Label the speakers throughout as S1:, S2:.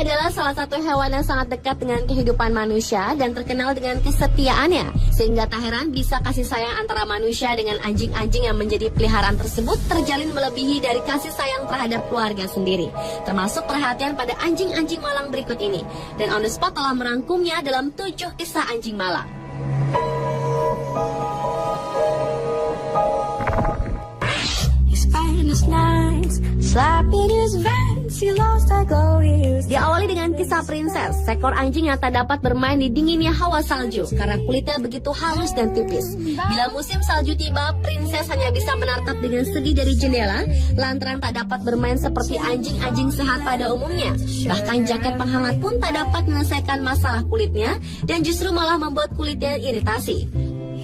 S1: adalah salah satu hewan yang sangat dekat dengan kehidupan manusia dan terkenal dengan kesetiaannya, sehingga tak heran bisa kasih sayang antara manusia dengan anjing-anjing yang menjadi peliharaan tersebut terjalin melebihi dari kasih sayang terhadap keluarga sendiri, termasuk perhatian pada anjing-anjing malang berikut ini. Dan On The Spot telah merangkumnya dalam 7 kisah anjing malang. Diawali dengan kisah Princess, seekor anjing yang tak dapat bermain di dinginnya hawa salju karena kulitnya begitu halus dan tipis. Bila musim salju tiba, Princess hanya bisa menatap dengan sedih dari jendela lantaran tak dapat bermain seperti anjing-anjing sehat pada umumnya. Bahkan jaket penghangat pun tak dapat menyelesaikan masalah kulitnya dan justru malah membuat kulitnya iritasi.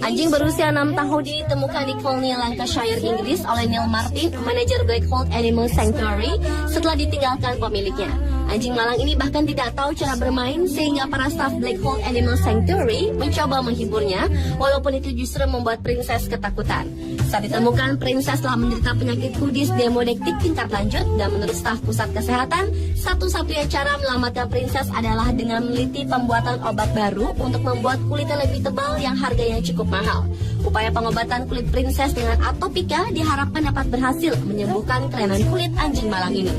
S1: Anjing berusia 6 tahun ini ditemukan di Colney, Lancashire, Inggris oleh Neil Martin, manajer Blackfold Animal Sanctuary, setelah ditinggalkan pemiliknya. Anjing malang ini bahkan tidak tahu cara bermain sehingga para staf Blackfold Animal Sanctuary mencoba menghiburnya, walaupun itu justru membuat Princess ketakutan. Saat ditemukan, Princess telah menderita penyakit kudis demodektik tingkat lanjut dan menurut staf pusat kesehatan, satu-satunya cara menyelamatkan Princess adalah dengan meneliti pembuatan obat baru untuk membuat kulitnya lebih tebal yang harganya cukup mahal. Upaya pengobatan kulit Princess dengan Atopika diharapkan dapat berhasil menyembuhkan kelainan kulit anjing malang ini.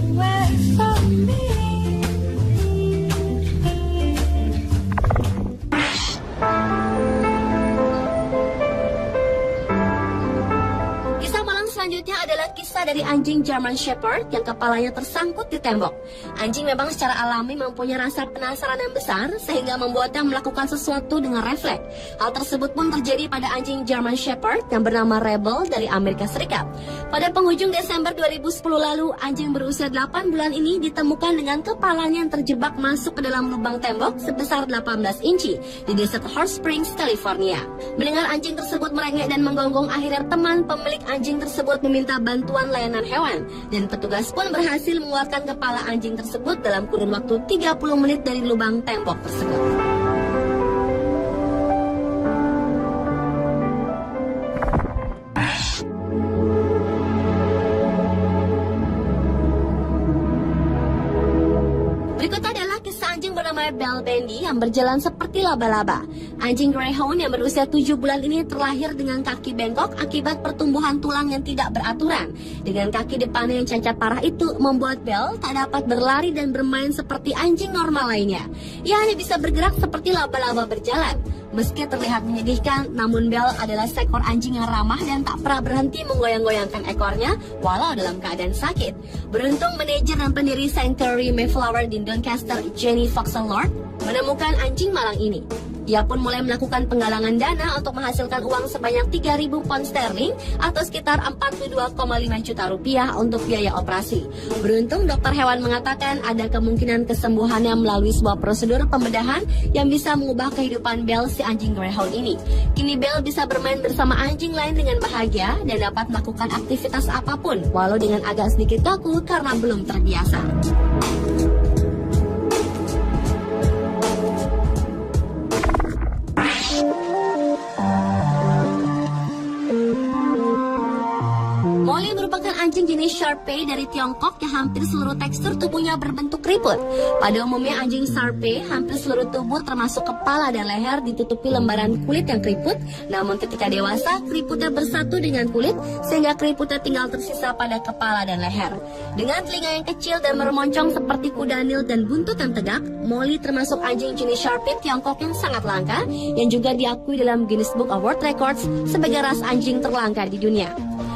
S1: Selanjutnya adalah kisah dari anjing German Shepherd yang kepalanya tersangkut di tembok. Anjing memang secara alami mempunyai rasa penasaran yang besar sehingga membuatnya melakukan sesuatu dengan refleks. Hal tersebut pun terjadi pada anjing German Shepherd yang bernama Rebel dari Amerika Serikat. Pada penghujung Desember 2010 lalu, anjing berusia 8 bulan ini ditemukan dengan kepalanya yang terjebak masuk ke dalam lubang tembok sebesar 18 inci di desa Hot Springs, California. Mendengar anjing tersebut merengek dan menggonggong, akhirnya teman pemilik anjing tersebut meminta bantuan layanan hewan dan petugas pun berhasil mengeluarkan kepala anjing tersebut dalam kurun waktu 30 menit dari lubang tembok tersebut. Berikut adalah kisah anjing bernama Bell Bandy yang berjalan seperti laba-laba. Anjing Greyhound yang berusia 7 bulan ini terlahir dengan kaki bengkok akibat pertumbuhan tulang yang tidak beraturan. Dengan kaki depannya yang cacat parah itu membuat Bell tak dapat berlari dan bermain seperti anjing normal lainnya. Ia hanya bisa bergerak seperti laba-laba berjalan. Meski terlihat menyedihkan, namun Bell adalah seekor anjing yang ramah dan tak pernah berhenti menggoyang-goyangkan ekornya walau dalam keadaan sakit. Beruntung manajer dan pendiri Sanctuary Mayflower di Doncaster, Jenny Foxen-Lord, menemukan anjing malang ini. Ia pun mulai melakukan penggalangan dana untuk menghasilkan uang sebanyak 3.000 pound sterling atau sekitar 42,5 juta rupiah untuk biaya operasi. Beruntung dokter hewan mengatakan ada kemungkinan kesembuhannya melalui sebuah prosedur pembedahan yang bisa mengubah kehidupan Bell si anjing Greyhound ini. Kini Bell bisa bermain bersama anjing lain dengan bahagia dan dapat melakukan aktivitas apapun walau dengan agak sedikit kaku karena belum terbiasa. Molly merupakan anjing jenis Shar-Pei dari Tiongkok yang hampir seluruh tekstur tubuhnya berbentuk keriput. Pada umumnya anjing Shar-Pei hampir seluruh tubuh termasuk kepala dan leher ditutupi lembaran kulit yang keriput. Namun ketika dewasa, keriputnya bersatu dengan kulit sehingga keriputnya tinggal tersisa pada kepala dan leher. Dengan telinga yang kecil dan meromoncong seperti kuda Nil dan buntut yang tegak, Molly termasuk anjing jenis Shar-Pei Tiongkok yang sangat langka yang juga diakui dalam Guinness Book of World Records sebagai ras anjing terlangka di dunia.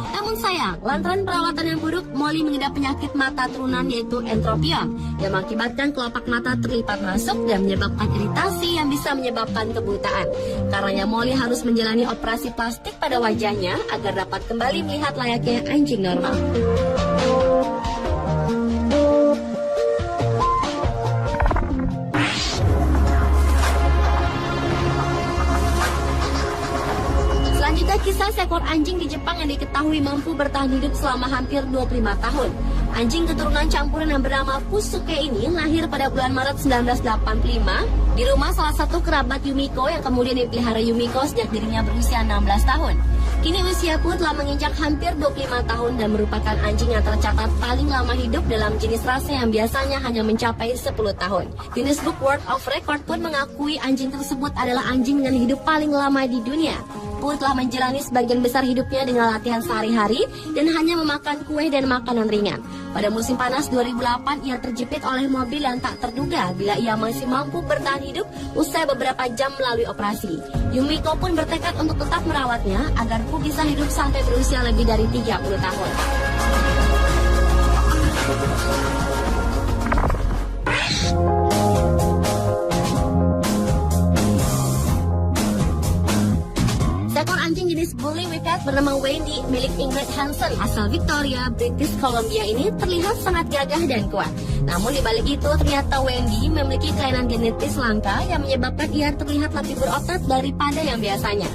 S1: Namun sayang, lantaran perawatan yang buruk, Molly mengidap penyakit mata turunan yaitu entropion yang mengakibatkan kelopak mata terlipat masuk dan menyebabkan iritasi yang bisa menyebabkan kebutaan. Karenanya Molly harus menjalani operasi plastik pada wajahnya agar dapat kembali melihat layaknya anjing normal. Selanjutnya kisah seekor anjing di Jepang yang diketahui mampu bertahan hidup selama hampir 25 tahun. Anjing keturunan campuran yang bernama Fusuke ini lahir pada bulan Maret 1985 di rumah salah satu kerabat Yumiko yang kemudian dipelihara Yumiko sejak dirinya berusia 16 tahun. Kini usia Put telah menginjak hampir 25 tahun dan merupakan anjing yang tercatat paling lama hidup dalam jenis rasa yang biasanya hanya mencapai 10 tahun. Guinness Book World of Record pun mengakui anjing tersebut adalah anjing dengan hidup paling lama di dunia. Put telah menjalani sebagian besar hidupnya dengan latihan sehari-hari dan hanya memakan kue dan makanan ringan. Pada musim panas 2008, ia terjepit oleh mobil yang tak terduga bila ia masih mampu bertahan hidup usai beberapa jam melalui operasi. Yumiko pun bertekad untuk tetap merawatnya agar Put bisa hidup sampai berusia lebih dari 30 tahun. Seekor anjing jenis Bully Whippet bernama Wendy milik Ingrid Hansen asal Victoria, British Columbia ini terlihat sangat gagah dan kuat. Namun di balik itu ternyata Wendy memiliki kelainan genetis langka yang menyebabkan ia terlihat lebih berotot daripada yang biasanya.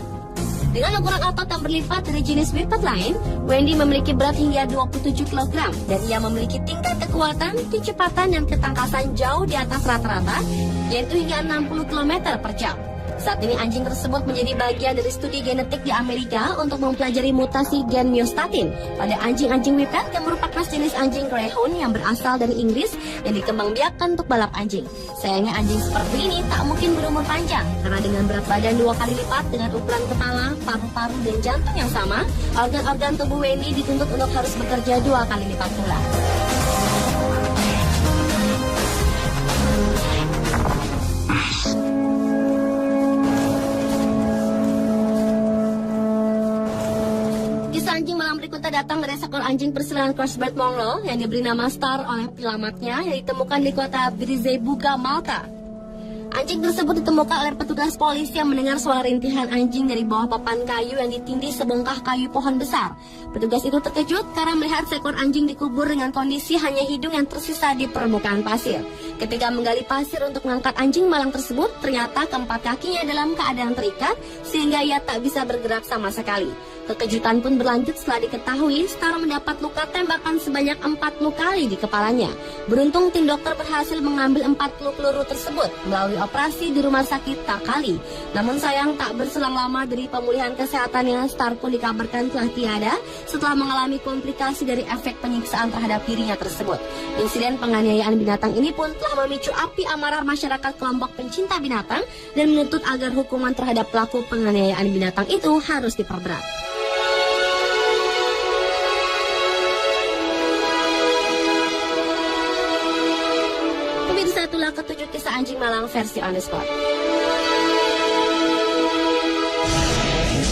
S1: Dengan ukuran otot yang berlipat dari jenis Whippet lain, Wendy memiliki berat hingga 27 kg dan ia memiliki tingkat kekuatan, kecepatan dan ketangkasan jauh di atas rata-rata, yaitu hingga 60 km per jam. Saat ini anjing tersebut menjadi bagian dari studi genetik di Amerika untuk mempelajari mutasi gen myostatin pada anjing-anjing Whippet yang merupakan jenis anjing Greyhound yang berasal dari Inggris yang dikembangbiakkan untuk balap anjing. Sayangnya anjing seperti ini tak mungkin berumur panjang karena dengan berat badan 2 kali lipat dengan ukuran kepala, paru-paru dan jantung yang sama, organ-organ tubuh Wendy dituntut untuk harus bekerja 2 kali lipat pula. Anjing malam berikutnya datang dari seekor anjing persilangan crossbred Mongrel yang diberi nama Star oleh pelamatnya yang ditemukan di kota Brzebuga, Malta. Anjing tersebut ditemukan oleh petugas polisi yang mendengar suara rintihan anjing dari bawah papan kayu yang ditindih sebongkah kayu pohon besar. Petugas itu terkejut karena melihat seekor anjing dikubur dengan kondisi hanya hidung yang tersisa di permukaan pasir. Ketika menggali pasir untuk mengangkat anjing malang tersebut, ternyata keempat kakinya dalam keadaan terikat sehingga ia tak bisa bergerak sama sekali. Kekejutan pun berlanjut setelah diketahui Star mendapat luka tembakan sebanyak 40 kali di kepalanya. Beruntung tim dokter berhasil mengambil 40 peluru tersebut melalui operasi di rumah sakit Takali. Namun sayang tak berselang lama dari pemulihan kesehatannya, Star pun dikabarkan telah tiada setelah mengalami komplikasi dari efek penyiksaan terhadap dirinya tersebut. Insiden penganiayaan binatang ini pun telah memicu api amarah masyarakat kelompok pencinta binatang dan menuntut agar hukuman terhadap pelaku penganiayaan binatang itu harus diperberat. Pemirsa, itulah ketujuh kisah anjing malang versi On The Spot.